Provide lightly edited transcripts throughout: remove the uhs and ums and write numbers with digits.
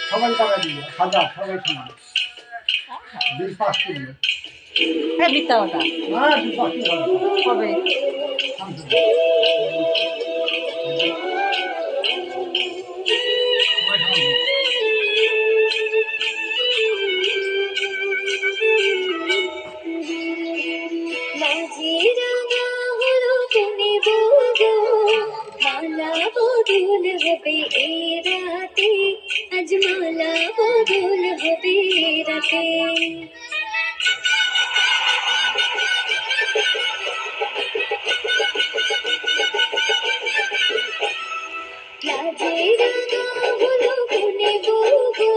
সবাই টাকা দিবে, হাজার সবাই সমান, বিল পাস করবে। হ্যাঁ মিথ্যা কথা হ্যাঁ, বিল পাস হবে। মালা বদল হবে এ রাতে, আজ মালা বদল হবে এ রাতে। লাজে রাঙা হলো কোনে বউ গো,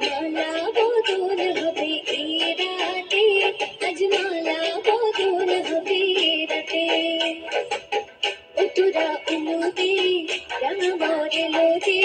মালা বদল হবে এ রাতে, আজ মালা বদল হবে এ রাতে। উতুরা উলুদে রাঙা বরে লোদে,